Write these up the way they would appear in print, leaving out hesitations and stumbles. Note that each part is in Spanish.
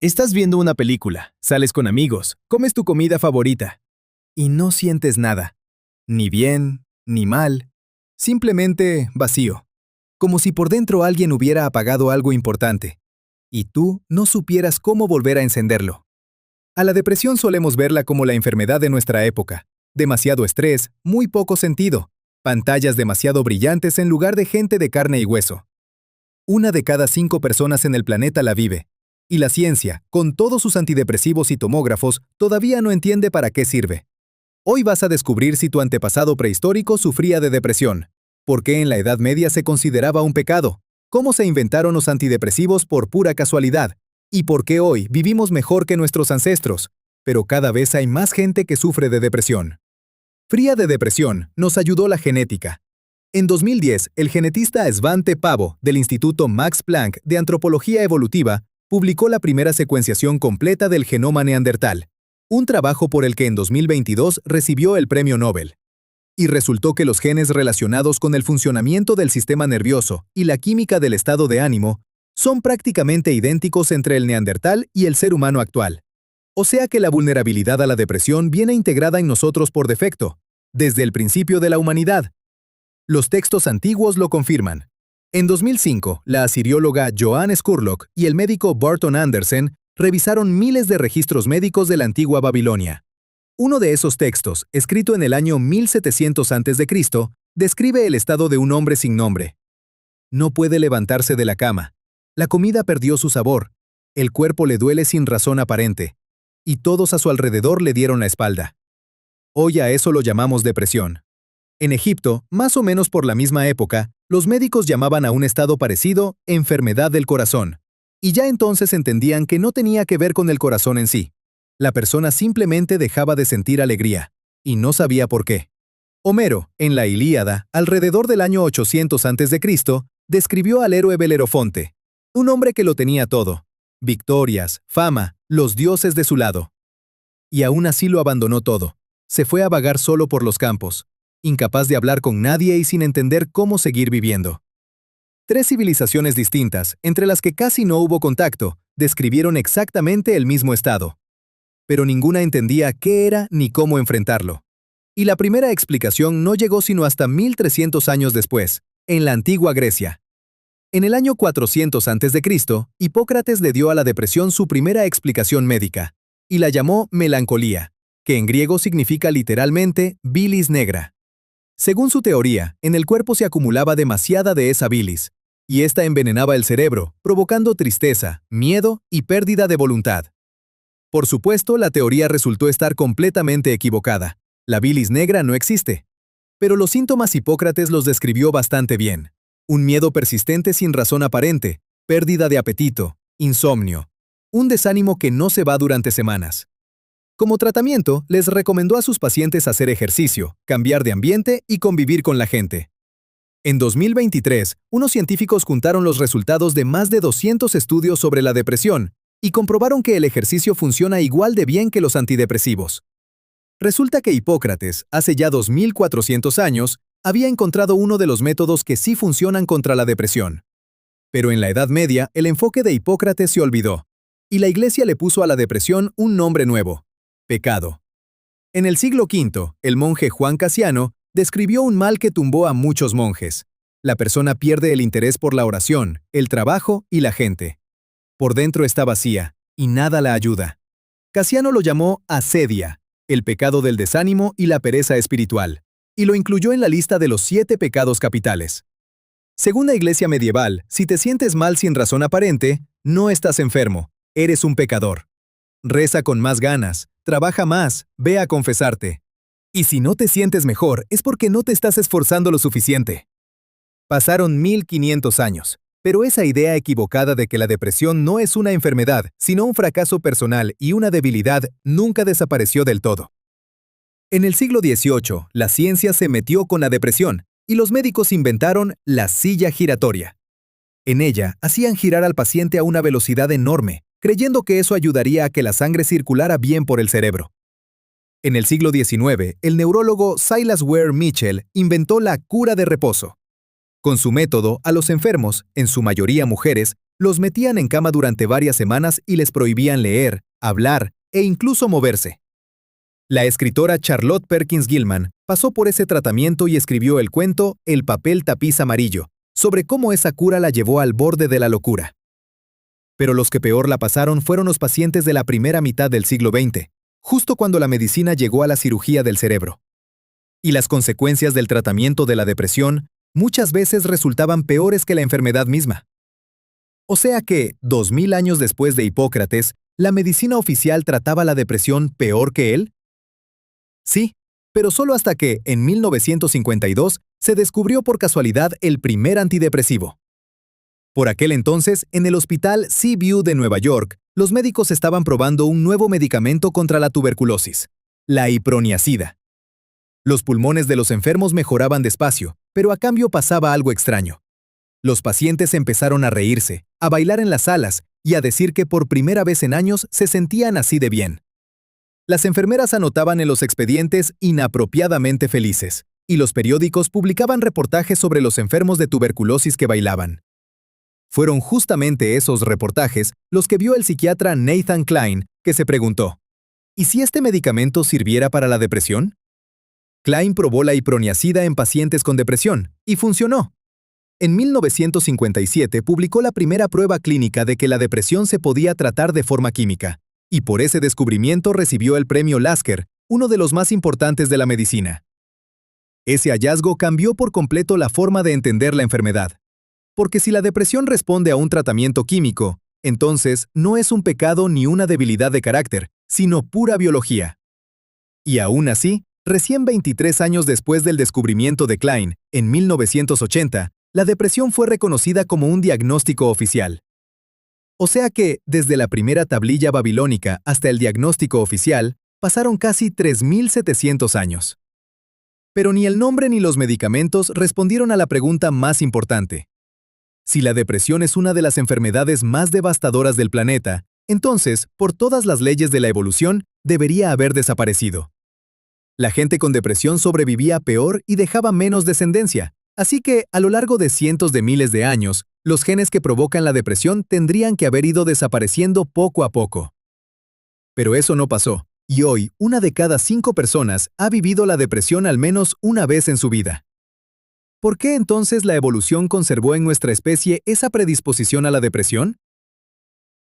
Estás viendo una película, sales con amigos, comes tu comida favorita y no sientes nada, ni bien, ni mal, simplemente vacío, como si por dentro alguien hubiera apagado algo importante y tú no supieras cómo volver a encenderlo. A la depresión solemos verla como la enfermedad de nuestra época, demasiado estrés, muy poco sentido, pantallas demasiado brillantes en lugar de gente de carne y hueso. 1 de cada 5 personas en el planeta la vive. Y la ciencia, con todos sus antidepresivos y tomógrafos, todavía no entiende para qué sirve. Hoy vas a descubrir si tu antepasado prehistórico sufría de depresión, por qué en la Edad Media se consideraba un pecado, cómo se inventaron los antidepresivos por pura casualidad, y por qué hoy vivimos mejor que nuestros ancestros, pero cada vez hay más gente que sufre de depresión. Fría de depresión nos ayudó la genética. En 2010, el genetista Svante Pääbo, del Instituto Max Planck de Antropología Evolutiva, publicó la primera secuenciación completa del genoma neandertal, un trabajo por el que en 2022 recibió el premio Nobel. Y resultó que los genes relacionados con el funcionamiento del sistema nervioso y la química del estado de ánimo son prácticamente idénticos entre el neandertal y el ser humano actual. O sea que la vulnerabilidad a la depresión viene integrada en nosotros por defecto, desde el principio de la humanidad. Los textos antiguos lo confirman. En 2005, la asirióloga Joanne Scurlock y el médico Burton Andersen revisaron miles de registros médicos de la antigua Babilonia. Uno de esos textos, escrito en el año 1700 a.C., describe el estado de un hombre sin nombre. No puede levantarse de la cama. La comida perdió su sabor. El cuerpo le duele sin razón aparente. Y todos a su alrededor le dieron la espalda. Hoy a eso lo llamamos depresión. En Egipto, más o menos por la misma época, los médicos llamaban a un estado parecido enfermedad del corazón, y ya entonces entendían que no tenía que ver con el corazón en sí. La persona simplemente dejaba de sentir alegría, y no sabía por qué. Homero, en la Ilíada, alrededor del año 800 a.C., describió al héroe Belerofonte, un hombre que lo tenía todo: victorias, fama, los dioses de su lado. Y aún así lo abandonó todo. Se fue a vagar solo por los campos, incapaz de hablar con nadie y sin entender cómo seguir viviendo. 3 civilizaciones distintas, entre las que casi no hubo contacto, describieron exactamente el mismo estado. Pero ninguna entendía qué era ni cómo enfrentarlo. Y la primera explicación no llegó sino hasta 1300 años después, en la antigua Grecia. En el año 400 a.C., Hipócrates le dio a la depresión su primera explicación médica, y la llamó melancolía, que en griego significa literalmente bilis negra. Según su teoría, en el cuerpo se acumulaba demasiada de esa bilis, y esta envenenaba el cerebro, provocando tristeza, miedo y pérdida de voluntad. Por supuesto, la teoría resultó estar completamente equivocada. La bilis negra no existe. Pero los síntomas Hipócrates los describió bastante bien. Un miedo persistente sin razón aparente, pérdida de apetito, insomnio, un desánimo que no se va durante semanas. Como tratamiento, les recomendó a sus pacientes hacer ejercicio, cambiar de ambiente y convivir con la gente. En 2023, unos científicos juntaron los resultados de más de 200 estudios sobre la depresión y comprobaron que el ejercicio funciona igual de bien que los antidepresivos. Resulta que Hipócrates, hace ya 2400 años, había encontrado uno de los métodos que sí funcionan contra la depresión. Pero en la Edad Media, el enfoque de Hipócrates se olvidó, y la Iglesia le puso a la depresión un nombre nuevo: pecado. En el siglo V, el monje Juan Casiano describió un mal que tumbó a muchos monjes. La persona pierde el interés por la oración, el trabajo y la gente. Por dentro está vacía, y nada la ayuda. Casiano lo llamó asedia, el pecado del desánimo y la pereza espiritual, y lo incluyó en la lista de los 7 pecados capitales. Según la Iglesia medieval, si te sientes mal sin razón aparente, no estás enfermo, eres un pecador. Reza con más ganas, trabaja más, ve a confesarte. Y si no te sientes mejor, es porque no te estás esforzando lo suficiente. Pasaron 1500 años, pero esa idea equivocada de que la depresión no es una enfermedad, sino un fracaso personal y una debilidad, nunca desapareció del todo. En el siglo XVIII, la ciencia se metió con la depresión, y los médicos inventaron la silla giratoria. En ella, hacían girar al paciente a una velocidad enorme, creyendo que eso ayudaría a que la sangre circulara bien por el cerebro. En el siglo XIX, el neurólogo Silas Weir Mitchell inventó la cura de reposo. Con su método, a los enfermos, en su mayoría mujeres, Los metían en cama durante varias semanas y les prohibían leer, hablar e incluso moverse. La escritora Charlotte Perkins Gilman pasó por ese tratamiento y escribió el cuento El papel tapiz amarillo, sobre cómo esa cura la llevó al borde de la locura. Pero los que peor la pasaron fueron los pacientes de la primera mitad del siglo XX, justo cuando la medicina llegó a la cirugía del cerebro. Y las consecuencias del tratamiento de la depresión muchas veces resultaban peores que la enfermedad misma. O sea que, 2000 años después de Hipócrates, ¿la medicina oficial trataba la depresión peor que él? Sí, pero solo hasta que, en 1952, se descubrió por casualidad el primer antidepresivo. Por aquel entonces, en el Hospital Seaview de Nueva York, los médicos estaban probando un nuevo medicamento contra la tuberculosis, la iproniazida. Los pulmones de los enfermos mejoraban despacio, pero a cambio pasaba algo extraño. Los pacientes empezaron a reírse, a bailar en las salas y a decir que por primera vez en años se sentían así de bien. Las enfermeras anotaban en los expedientes inapropiadamente felices, y los periódicos publicaban reportajes sobre los enfermos de tuberculosis que bailaban. Fueron justamente esos reportajes los que vio el psiquiatra Nathan Klein, que se preguntó, ¿y si este medicamento sirviera para la depresión? Klein probó la iproniazida en pacientes con depresión, y funcionó. En 1957 publicó la primera prueba clínica de que la depresión se podía tratar de forma química, y por ese descubrimiento recibió el premio Lasker, uno de los más importantes de la medicina. Ese hallazgo cambió por completo la forma de entender la enfermedad. Porque si la depresión responde a un tratamiento químico, entonces no es un pecado ni una debilidad de carácter, sino pura biología. Y aún así, recién 23 años después del descubrimiento de Klein, en 1980, la depresión fue reconocida como un diagnóstico oficial. O sea que, desde la primera tablilla babilónica hasta el diagnóstico oficial, pasaron casi 3.700 años. Pero ni el nombre ni los medicamentos respondieron a la pregunta más importante. Si la depresión es una de las enfermedades más devastadoras del planeta, entonces, por todas las leyes de la evolución, debería haber desaparecido. La gente con depresión sobrevivía peor y dejaba menos descendencia, así que, a lo largo de cientos de miles de años, los genes que provocan la depresión tendrían que haber ido desapareciendo poco a poco. Pero eso no pasó, y hoy, 1 de cada 5 personas ha vivido la depresión al menos una vez en su vida. ¿Por qué entonces la evolución conservó en nuestra especie esa predisposición a la depresión?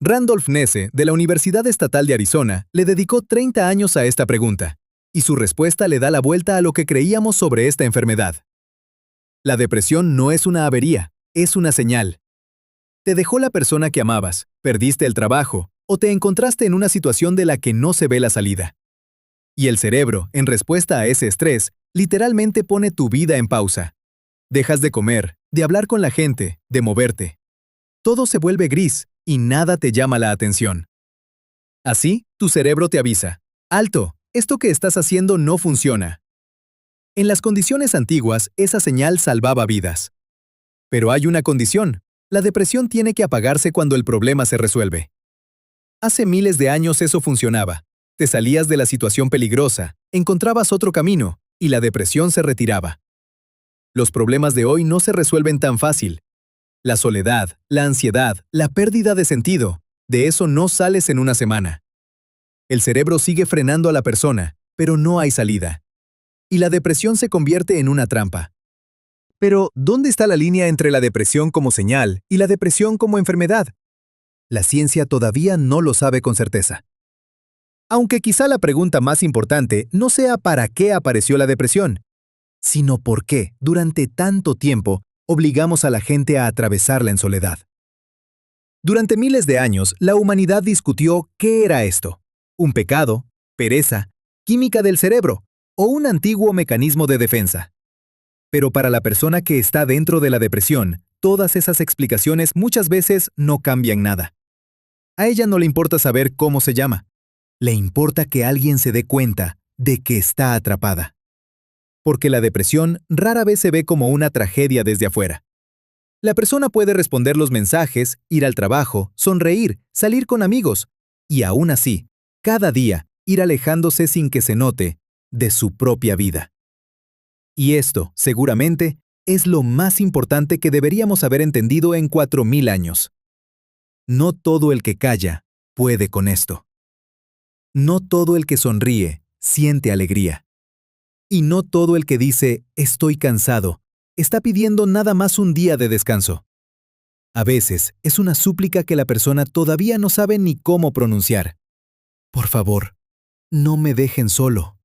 Randolph Nesse, de la Universidad Estatal de Arizona, le dedicó 30 años a esta pregunta, y su respuesta le da la vuelta a lo que creíamos sobre esta enfermedad. La depresión no es una avería, es una señal. Te dejó la persona que amabas, perdiste el trabajo, o te encontraste en una situación de la que no se ve la salida. Y el cerebro, en respuesta a ese estrés, literalmente pone tu vida en pausa. Dejas de comer, de hablar con la gente, de moverte. Todo se vuelve gris y nada te llama la atención. Así, tu cerebro te avisa: ¡alto! Esto que estás haciendo no funciona. En las condiciones antiguas, esa señal salvaba vidas. Pero hay una condición: la depresión tiene que apagarse cuando el problema se resuelve. Hace miles de años eso funcionaba. Te salías de la situación peligrosa, encontrabas otro camino, y la depresión se retiraba. Los problemas de hoy no se resuelven tan fácil. La soledad, la ansiedad, la pérdida de sentido, de eso no sales en una semana. El cerebro sigue frenando a la persona, pero no hay salida. Y la depresión se convierte en una trampa. Pero, ¿dónde está la línea entre la depresión como señal y la depresión como enfermedad? La ciencia todavía no lo sabe con certeza. Aunque quizá la pregunta más importante no sea ¿para qué apareció la depresión?, sino ¿por qué, durante tanto tiempo, obligamos a la gente a atravesarla en soledad? Durante miles de años, la humanidad discutió qué era esto: un pecado, pereza, química del cerebro o un antiguo mecanismo de defensa. Pero para la persona que está dentro de la depresión, todas esas explicaciones muchas veces no cambian nada. A ella no le importa saber cómo se llama. Le importa que alguien se dé cuenta de que está atrapada. Porque la depresión rara vez se ve como una tragedia desde afuera. La persona puede responder los mensajes, ir al trabajo, sonreír, salir con amigos, y aún así, cada día, ir alejándose sin que se note de su propia vida. Y esto, seguramente, es lo más importante que deberíamos haber entendido en 4000 años. No todo el que calla puede con esto. No todo el que sonríe siente alegría. Y no todo el que dice estoy cansado está pidiendo nada más un día de descanso. A veces es una súplica que la persona todavía no sabe ni cómo pronunciar. Por favor, no me dejen solo.